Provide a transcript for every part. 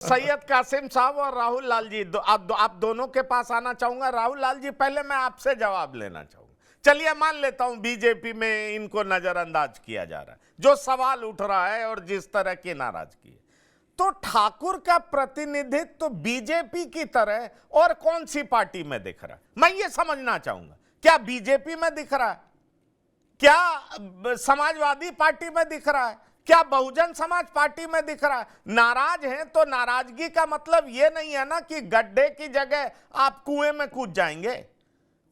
सैयद कासिम साहब और राहुल लाल जी आप दोनों के पास आना चाहूंगा। राहुल लाल जी, पहले मैं आपसे जवाब लेना चाहूंगा। चलिए मान लेता हूं बीजेपी में इनको नजरअंदाज किया जा रहा है, जो सवाल उठ रहा है और जिस तरह की नाराजगी है, तो ठाकुर का प्रतिनिधित्व तो बीजेपी की तरह और कौन सी पार्टी में दिख रहा है, मैं ये समझना चाहूंगा। क्या बीजेपी में दिख रहा है? क्या समाजवादी पार्टी में दिख रहा है? क्या बहुजन समाज पार्टी में दिख रहा है? नाराज हैं तो नाराजगी का मतलब यह नहीं है ना कि गड्ढे की जगह आप कुएं में कूद जाएंगे।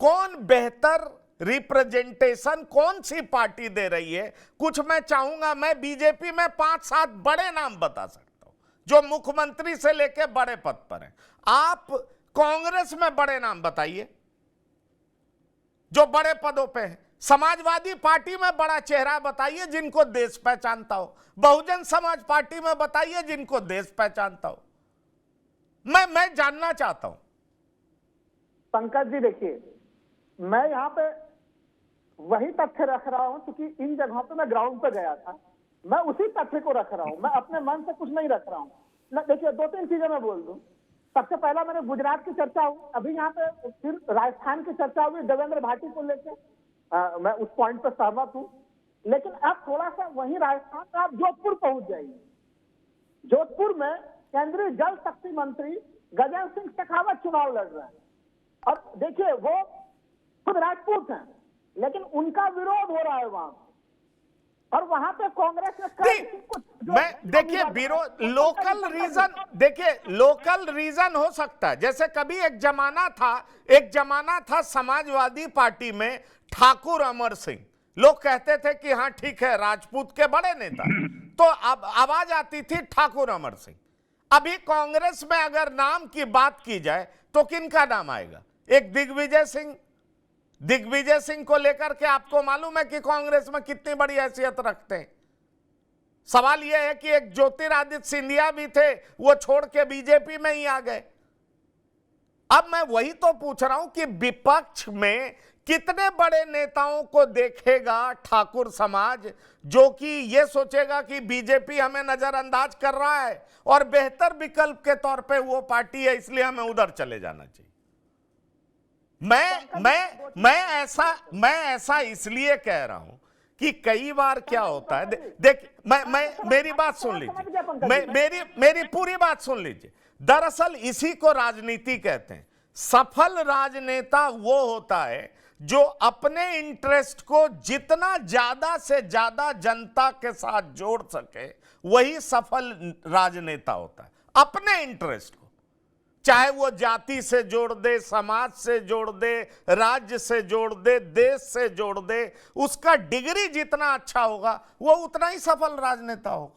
कौन बेहतर रिप्रेजेंटेशन कौन सी पार्टी दे रही है? कुछ मैं चाहूंगा, मैं बीजेपी में 5-7 बड़े नाम बता सकता हूं जो मुख्यमंत्री से लेकर बड़े पद पर हैं। आप कांग्रेस में बड़े नाम बताइए जो बड़े पदों पे हैं। समाजवादी पार्टी में बड़ा चेहरा बताइए जिनको देश पहचानता हो। बहुजन समाज पार्टी में बताइए जिनको देश पहचानता हो। मैं जानना चाहता हूं। पंकज जी देखिए, मैं यहाँ पे वही तथ्य रख रहा हूं क्योंकि इन जगहों पे मैं ग्राउंड पे गया था। मैं उसी तथ्य को रख रहा हूं, मैं अपने मन से कुछ नहीं रख रहा हूं। देखिए 2-3 चीजें मैं बोल दूं। सबसे पहला मैंने गुजरात की चर्चा हुई, अभी यहाँ पे फिर राजस्थान की चर्चा हुई देवेंद्र भाटी को लेकर। मैं उस पॉइंट पर सहमत हूं, लेकिन अब थोड़ा सा वहीं राजस्थान में आप जोधपुर पहुंच जाइए। जोधपुर में केंद्रीय जल शक्ति मंत्री गजेंद्र सिंह शेखावत चुनाव लड़ रहे हैं और देखिए वो खुद राजपूत हैं, लेकिन उनका विरोध हो रहा है वहां और वहां पे कांग्रेस ने देखिए विरोध लोकल रीजन हो सकता है। जैसे कभी एक जमाना था समाजवादी पार्टी में ठाकुर अमर सिंह, लोग कहते थे कि हाँ ठीक है राजपूत के बड़े नेता, तो अब आवाज आती थी ठाकुर अमर सिंह। अभी कांग्रेस में अगर नाम की बात की जाए तो किनका नाम आएगा? एक दिग्विजय सिंह को लेकर के आपको मालूम है कि कांग्रेस में कितनी बड़ी हैसियत रखते हैं। सवाल यह है कि एक ज्योतिरादित्य सिंधिया भी थे, वो छोड़ के बीजेपी में ही आ गए। अब मैं वही तो पूछ रहा हूं कि विपक्ष में कितने बड़े नेताओं को देखेगा ठाकुर समाज जो कि यह सोचेगा कि बीजेपी हमें नजरअंदाज कर रहा है और बेहतर विकल्प के तौर पे वो पार्टी है, इसलिए हमें उधर चले जाना चाहिए। मैं ऐसा इसलिए कह रहा हूं कि कई बार क्या होता है, मेरी बात सुन लीजिए, मेरी पूरी बात सुन लीजिए। दरअसल इसी को राजनीति कहते हैं। सफल राजनेता वो होता है जो अपने इंटरेस्ट को जितना ज्यादा से ज्यादा जनता के साथ जोड़ सके, वही सफल राजनेता होता है। अपने इंटरेस्ट को चाहे वो जाति से जोड़ दे, समाज से जोड़ दे, राज्य से जोड़ दे, देश से जोड़ दे, उसका डिग्री जितना अच्छा होगा वो उतना ही सफल राजनेता होगा।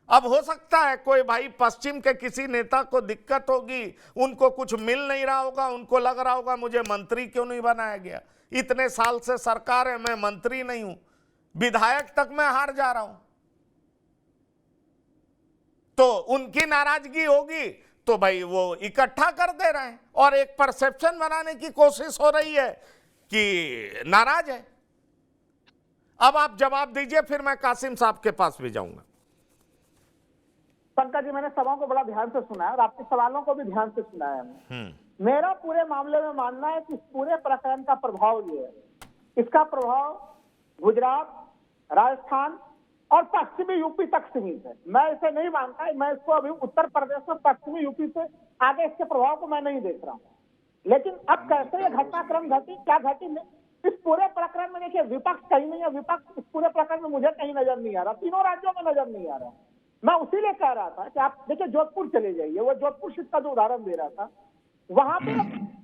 अब हो सकता है कोई भाई पश्चिम के किसी नेता को दिक्कत होगी, उनको कुछ मिल नहीं रहा होगा, उनको लग रहा होगा मुझे मंत्री क्यों नहीं बनाया गया, इतने साल से सरकार है मैं मंत्री नहीं हूं, विधायक तक मैं हार जा रहा हूं, तो उनकी नाराजगी होगी तो भाई वो इकट्ठा कर दे रहे हैं और एक परसेप्शन बनाने की कोशिश हो रही है कि नाराज है। अब आप जवाब दीजिए, फिर मैं कासिम साहब के पास भी जाऊंगा। पंकज जी, मैंने सवालों को बड़ा ध्यान से सुना है और आपके सवालों को भी ध्यान से सुना है। मेरा पूरे मामले में मानना है कि इस पूरे प्रकरण का प्रभाव ये है, इसका प्रभाव गुजरात, राजस्थान और पश्चिमी यूपी तक सीमित है। मैं इसे नहीं मानता, मैं इसको अभी उत्तर प्रदेश में पश्चिमी यूपी से आगे इसके प्रभाव को मैं नहीं देख रहा हूं। लेकिन अब कैसे ये घटनाक्रम घटी, क्या घटी, इस पूरे प्रकरण में देखिए विपक्ष कहीं नहीं है। विपक्ष इस पूरे प्रकरण में मुझे कहीं नजर नहीं आ रहा, तीनों राज्यों में नजर नहीं आ रहा। मैं उसीलिए कह रहा था कि आप देखिए जोधपुर चले जाइए, वो जोधपुर सीट का जो उदाहरण दे रहा था, वहां पे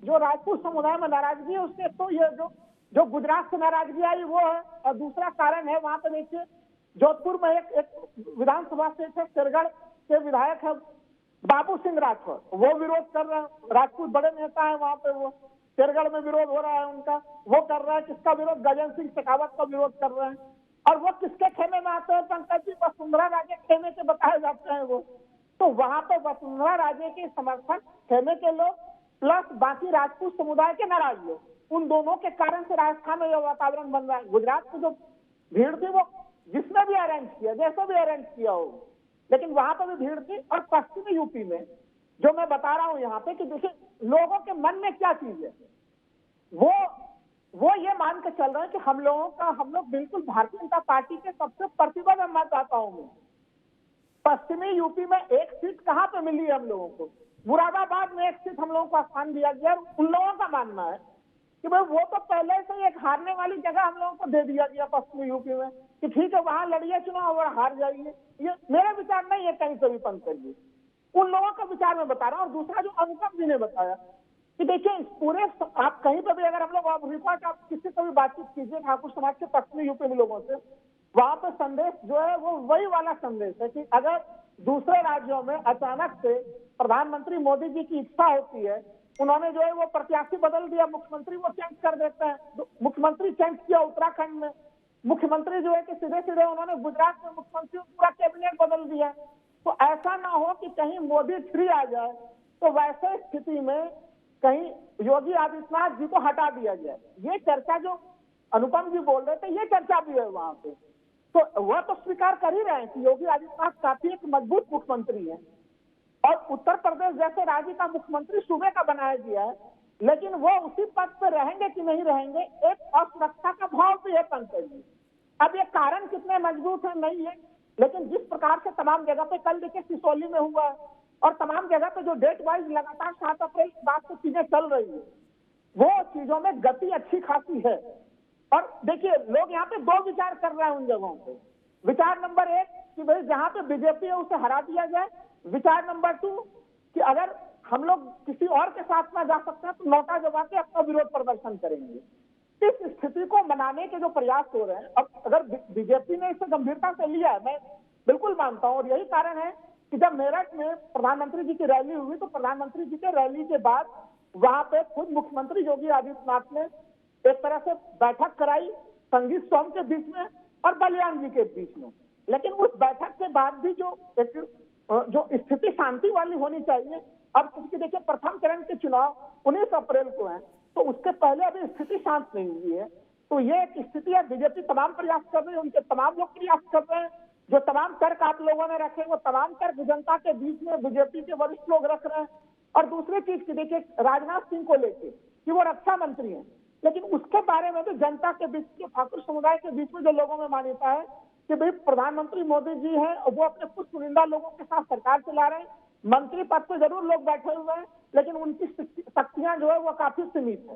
जो राजपूत समुदाय में नाराजगी है उससे तो ये जो गुजरात से नाराजगी आई वो है, और दूसरा कारण है वहां पे देखिए जोधपुर में एक विधानसभा सीट है, शेरगढ़ के विधायक है बाबू सिंह राठौर, वो विरोध कर रहे हैं। राजपूत बड़े नेता है वहां पे, वो शेरगढ़ में विरोध हो रहा है उनका, वो कर रहा है। किसका विरोध? गजेंद्र सिंह शेखावत का विरोध कर रहे हैं। और वो किसके खेमे में आते हैं पंकज जी? वसुंधरा राजे खेमे के बताए जाते हैं वो। तो वहां पे वसुंधरा राजे के समर्थन खेमे के लोग प्लस बाकी राजपूत समुदाय के नाराज लोग, उन दोनों के कारण से राजस्थान में यह वातावरण बन रहा है। गुजरात में जो भीड़ थी वो जिसने भी अरेंज किया, जैसे भी अरेंज किया हो, लेकिन वहां पर भी भीड़ थी। और पश्चिमी यूपी में जो मैं बता रहा हूं यहाँ पे कि देखिए लोगों के मन में क्या चीज है, वो ये मान के चल रहे हैं कि हम लोग बिल्कुल भारतीय जनता पार्टी के सबसे प्रतिबद्ध मतदाताओं में। पश्चिमी यूपी में एक सीट कहां पे मिली है हम लोगों को? मुरादाबाद में एक सीट हम लोगों को स्थान दिया गया। उन लोगों का मानना है कि भाई वो तो पहले से ही एक हारने वाली जगह हम लोगों को दे दिया गया पश्चिमी यूपी में, कि ठीक है वहां लड़िए चुनाव और हार जाइए। ये मेरा विचार नहीं है कहीं से भी पंकज जी, उन लोगों का विचार मैं बता रहा हूँ। और दूसरा जो अनुपम जी ने बताया कि देखिए इस पूरे आप कहीं पर भी अगर हम लोग रिपोर्ट आप किसी से भी बातचीत कीजिए ठाकुर समाज के पश्चिमी यूपी में लोगों से, वहां पर संदेश जो है वो वही वाला संदेश है कि अगर दूसरे राज्यों में अचानक से प्रधानमंत्री मोदी जी की इच्छा होती है, उन्होंने जो है वो प्रत्याशी बदल दिया, मुख्यमंत्री वो चेंज कर देते हैं। मुख्यमंत्री चेंज किया उत्तराखंड में, मुख्यमंत्री जो है कि सीधे सीधे उन्होंने गुजरात में मुख्यमंत्री पूरा कैबिनेट बदल दिया। तो ऐसा ना हो कि कहीं मोदी फ्री आ जाए, तो वैसे स्थिति में कहीं योगी आदित्यनाथ जी को हटा दिया जाए। ये चर्चा जो अनुपम जी बोल रहे थे, ये चर्चा भी है वहां पे। तो वह तो स्वीकार कर ही रहे हैं कि योगी आदित्यनाथ काफी एक मजबूत मुख्यमंत्री है और उत्तर प्रदेश जैसे राज्य का मुख्यमंत्री सूबे का बनाया गया है, लेकिन वो उसी पद पर रहेंगे कि नहीं रहेंगे, एक असुरक्षा का भाव भी है पंकज जी। अब ये कारण कितने मजबूत है नहीं है, लेकिन जिस प्रकार से तमाम जगह पे कल देखिए सिसोली में हुआ और तमाम जगह पे जो डेट वाइज लगातार 7 अप्रैल के बाद से चीजें चल रही है, वो चीजों में गति अच्छी खासी है। और देखिए लोग यहाँ पे दो विचार कर रहे हैं उन जगहों पे। विचार नंबर 1 कि भाई जहां पे बीजेपी है उसे हरा दिया जाए। विचार नंबर 2 कि अगर हम लोग किसी और के साथ में जा सकते हैं तो नोटा जमा के अपना विरोध प्रदर्शन करेंगे। इस स्थिति को मनाने के जो प्रयास हो रहे हैं, अब अगर बीजेपी ने इसे गंभीरता से लिया है, मैं बिल्कुल मानता हूं। और यही कारण है कि जब मेरठ में प्रधानमंत्री जी की रैली हुई तो प्रधानमंत्री जी के रैली के बाद वहां पे खुद मुख्यमंत्री योगी आदित्यनाथ ने एक तरह से बैठक कराई संगीत सोम के बीच में और बलियान जी के बीच में। लेकिन उस बैठक के बाद भी जो स्थिति शांति वाली होनी चाहिए, अब क्योंकि देखिए प्रथम चरण के चुनाव 19 अप्रैल को है, तो उसके पहले अभी स्थिति शांत नहीं हुई है। तो ये एक स्थिति है, बीजेपी तमाम प्रयास कर रही है, उनके तमाम लोग प्रयास कर रहे हैं। जो तमाम तर्क आप लोगों ने रखे वो तमाम तर्क जनता के बीच में बीजेपी के वरिष्ठ लोग रख रहे हैं। और दूसरी चीज की देखिए राजनाथ सिंह को लेके कि वो रक्षा मंत्री हैं, लेकिन उसके बारे में भी जनता के बीच के ठाकुर समुदाय के बीच में जो लोगों में मान्यता है कि भाई प्रधानमंत्री मोदी जी हैं और वो अपने कुछ चुनिंदा लोगों के साथ सरकार चला रहे हैं, मंत्री पद पे जरूर लोग बैठे हुए हैं, लेकिन उनकी शक्तियां जो है वो काफी सीमित है।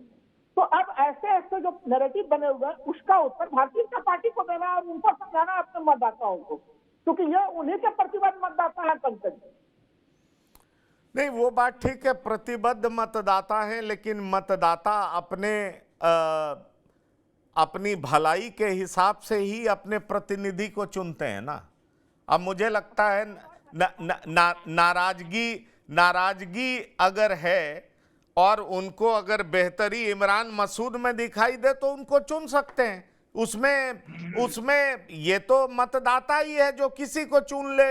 तो अब ऐसे जो नैरेटिव बने हुए हैं उसका उत्तर भारतीय जनता पार्टी को देना और उनको समझाना अपने मतदाताओं को, क्योंकि ये उन्हीं के प्रतिबद्ध मतदाता है पंकज। नहीं, वो बात ठीक है, प्रतिबद्ध मतदाता है, लेकिन मतदाता अपनी भलाई के हिसाब से ही अपने प्रतिनिधि को चुनते हैं ना। अब मुझे लगता है नाराजगी अगर है और उनको अगर बेहतरी इमरान मसूद में दिखाई दे तो उनको चुन सकते हैं। उसमें ये तो मतदाता ही है जो किसी को चुन ले,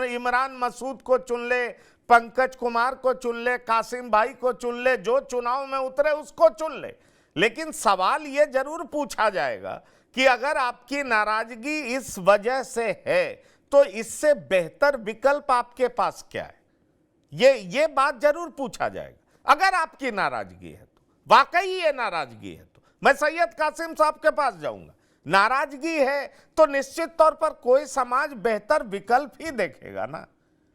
इमरान मसूद को चुन ले, पंकज कुमार को चुन ले, कासिम भाई को चुन ले, जो चुनाव में उतरे उसको चुन ले। लेकिन सवाल ये जरूर पूछा जाएगा कि अगर आपकी नाराजगी इस वजह से है तो इससे बेहतर विकल्प आपके पास क्या है, ये बात जरूर पूछा जाएगा। अगर आपकी नाराजगी है तो वाकई ये नाराजगी है तो मैं सैयद कासिम साहब के पास जाऊंगा। नाराजगी है तो निश्चित तौर पर कोई समाज बेहतर विकल्प ही देखेगा ना।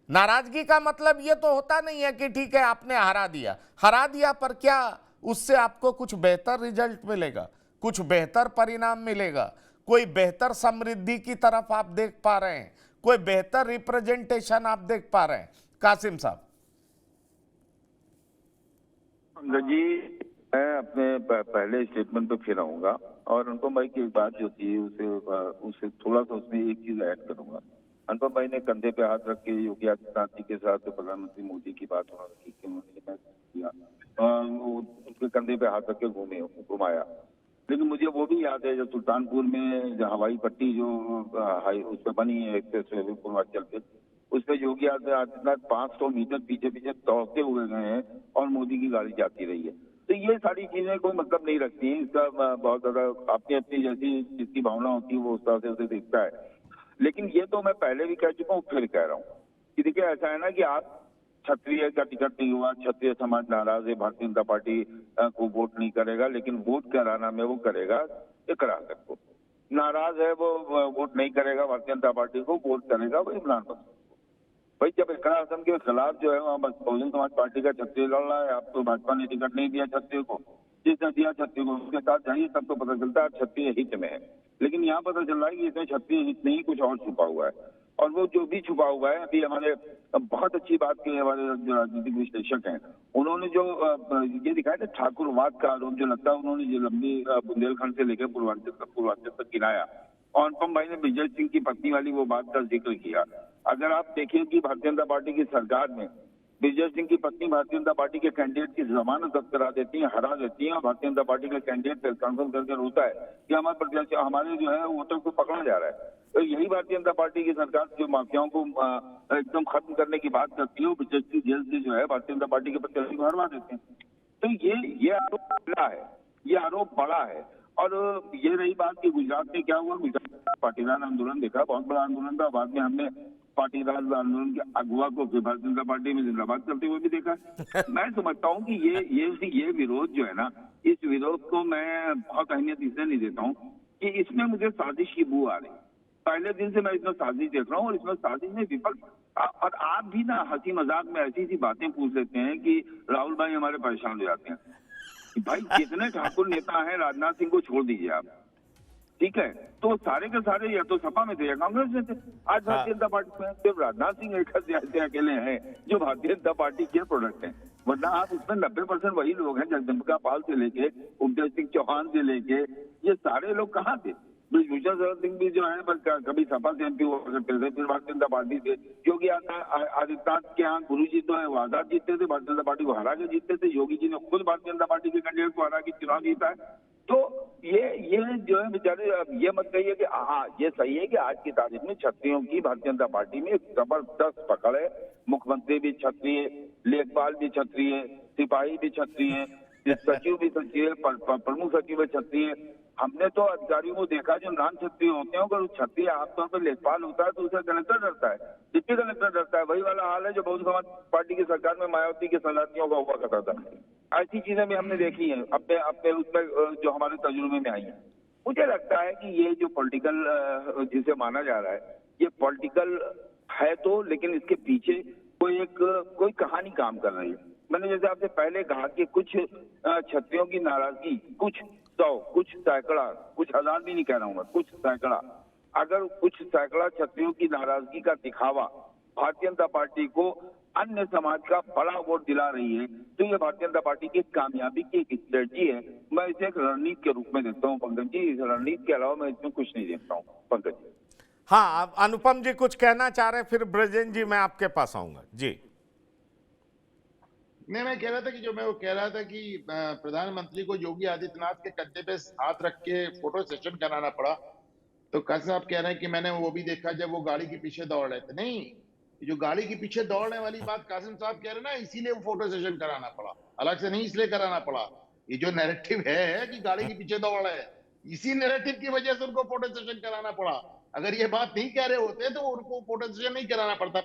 नाराजगी का मतलब ये तो होता नहीं है कि ठीक है आपने हरा दिया पर क्या उससे आपको कुछ बेहतर रिजल्ट मिलेगा, कुछ बेहतर परिणाम मिलेगा, कोई बेहतर समृद्धि की तरफ आप देख पा रहे हैं, कोई बेहतर रिप्रेजेंटेशन आप देख पा रहे हैं? कासिम साहब जी, मैं अपने पहले स्टेटमेंट पे फिर आऊंगा और अनुपम भाई की बात जो थी उसे थोड़ा सा उसमें एक चीज ऐड करूंगा। अनुपम भाई ने कंधे पे हाथ रख के योगी आदित्यनाथ जी के साथ प्रधानमंत्री मोदी की बात उन्होंने की, उन्होंने किया, उनके कंधे पे हाथ रख के घुमाया। लेकिन मुझे वो भी याद है जब सुल्तानपुर में जो हवाई पट्टी जो उस पर बनी है एक्सप्रेस वे पूर्वांचल पे, उस पर योगी आदित्यनाथ 500 मीटर पीछे दौड़ते हुए गए हैं और मोदी की गाड़ी जाती रही है। तो ये सारी चीजें कोई मतलब नहीं रखती हैं। इसका बहुत ज्यादा अपनी अपनी जैसी जिसकी भावना होती है वो उस तरह से उसे देखता है। लेकिन ये तो मैं पहले भी कह चुका हूँ, फिर कह रहा हूँ कि देखिए ऐसा है ना कि आप क्षत्रिय का टिकट नहीं हुआ, क्षत्रिय समाज नाराज है, भारतीय जनता पार्टी को वोट नहीं करेगा, लेकिन वोट कराना में वो करेगा इकरा को। नाराज है वो वोट नहीं करेगा भारतीय जनता पार्टी को, वोट करेगा वो इमरान खान। भाई जब इकरा आजम के खिलाफ जो है वहाँ बहुजन समाज पार्टी का क्षत्रिय लड़ रहा है, आप तो भाजपा ने टिकट नहीं दिया क्षत्रिय को, जिसने दिया क्षत्रिय को उसके साथ जाइए, तब तो पता चलता है क्षत्रिय हित में है। लेकिन यहाँ पता चल रहा है कि इसमें क्षत्रिय हित नहीं, कुछ और छुपा हुआ है। और वो जो भी छुपा हुआ है, अभी हमारे बहुत अच्छी बात की हमारे जो राजनीतिक विश्लेषक हैं, उन्होंने जो ये दिखाया था ठाकुरवाद का आरोप जो लगता है उन्होंने जो लंबी बुंदेलखंड से लेकर पूर्वांचल तक गिनाया, और अनुपम भाई ने विजय सिंह की पत्नी वाली वो बात का जिक्र किया। अगर आप देखें कि भारतीय जनता पार्टी की सरकार में विजय सिंह की पत्नी भारतीय जनता पार्टी के कैंडिडेट की जमानत जब्त करा देती है, हरा देती है, और भारतीय जनता पार्टी का कैंडिडेट कॉन्फ्रेंस करके रोता है कि हमारे प्रत्याशी हमारे जो है वोटर को पकड़ा जा रहा है। तो यही भारतीय जनता पार्टी की सरकार जो माफियाओं को एकदम खत्म करने की बात करती है, वो विजय सिंह जेल से जो है भारतीय जनता पार्टी के प्रत्याशी को हरवा देते हैं। तो ये आरोप बड़ा है, ये आरोप बड़ा है। और ये रही बात कि गुजरात में क्या हुआ, गुजरात में पाटीदार आंदोलन देखा, बहुत बड़ा आंदोलन था, बाद में हमने पाटीदार आंदोलन के अगुआ को भारतीय जनता पार्टी में जिंदाबाद करते हुए भी देखा। मैं समझता हूँ कि ये विरोध जो है ना, इस विरोध को मैं बहुत अहमियत इसलिए नहीं देता हूँ कि इसमें मुझे साजिश की बू आ रही। पहले दिन से मैं इसमें साजिश देख रहा हूँ, और इसमें साजिश में विपक्ष और आप भी ना हंसी मजाक में ऐसी सी बातें पूछ लेते हैं कि राहुल भाई हमारे परेशान हो जाते हैं। भाई जितने ठाकुर नेता हैं, राजनाथ सिंह को छोड़ दीजिए आप, ठीक है, तो सारे के सारे या तो सपा में थे या कांग्रेस में थे। आज भारतीय जनता पार्टी में सिर्फ राजनाथ सिंह एक ऐसे अकेले हैं जो भारतीय जनता पार्टी के प्रोडक्ट हैं, वरना आप उसमें 90% वही लोग हैं। जगदम्बिका पाल से लेके उपदेश सिंह चौहान से लेके ये सारे लोग कहाँ थे। ब्रिजभूषण शरण सिंह भी जो है बस कभी सपा से एमपी हुआ करते थे, फिर भारतीय जनता पार्टी से। योगी आदित्यनाथ के यहाँ गुरु जी तो है वो आजाद जीतते थे, भारतीय जनता पार्टी को हरा के जीतते थे। योगी जी ने खुद भारतीय जनता पार्टी के कैंडिडेट को हरा के चुनाव जीता है। तो ये जो है बेचारे, ये मत कहिए कि हाँ ये सही है कि आज की तारीख में क्षत्रियों की भारतीय जनता पार्टी में जबरदस्त पकड़ है। मुख्यमंत्री भी क्षत्रिय, लेखपाल भी क्षत्रिय, सिपाही भी क्षत्रिय, सचिव भी क्षत्रिय, प्रमुख सचिव भी क्षत्रिय। हमने तो अधिकारियों को देखा जो नाम क्षत्रिय होते हैं, अगर क्षत्रिय आमतौर पर लेखपाल होता है तो उसे कलेक्टर डरता है, डिप्टी कलेक्टर डरता है। वही वाला हाल है जो बहुजन समाज पार्टी की सरकार में मायावती के सलातियों का हुआ करता था। ऐसी चीजें भी हमने देखी हैं अपने उसमें जो हमारे तजुर्बे में आई है। मुझे लगता है कि ये जो पॉलिटिकल जिसे माना जा रहा है, ये पॉलिटिकल है तो, लेकिन इसके पीछे कोई कहानी काम कर रही है। मैंने जैसे आपसे पहले कहा कि कुछ क्षत्रियों की नाराजगी, कुछ 100, कुछ सैकड़ा, कुछ हजार भी नहीं कह रहा हूँ मैं, कुछ सैकड़ा, अगर कुछ सैकड़ा क्षत्रियों की नाराजगी का दिखावा भारतीय जनता पार्टी को अन्य समाज का बड़ा वोट दिला रही है, तो ये भारतीय जनता पार्टी की कामयाबी की एक स्ट्रेटजी है। मैं इसे एक रणनीति के रूप में देखता हूँ पंकज जी, इस रणनीति के अलावा मैं इसमें कुछ नहीं देखता हूँ पंकज जी। हाँ, अनुपम जी कुछ कहना चाह रहे हैं, फिर ब्रजेन जी मैं आपके पास आऊंगा जी। नहीं, मैं कह रहा था कि जो मैं वो कह रहा था कि प्रधानमंत्री को योगी आदित्यनाथ के कंधे पे हाथ रख के फोटो सेशन कराना पड़ा। तो कासिम साहब कह रहे हैं कि मैंने वो भी देखा जब वो गाड़ी के पीछे दौड़ रहे थे। नहीं, जो गाड़ी के पीछे दौड़ने वाली बात कासिम साहब कह रहे हैं ना, इसीलिए वो फोटो सेशन कराना पड़ा, अलग से नहीं इसलिए कराना पड़ा। ये जो नैरेटिव है कि गाड़ी के पीछे दौड़ रहे हैं, इसी नैरेटिव की वजह से उनको फोटो सेशन कराना पड़ा। अगर ये बात नहीं कह रहे होते तो उनको फोटो सेशन नहीं कराना पड़ता।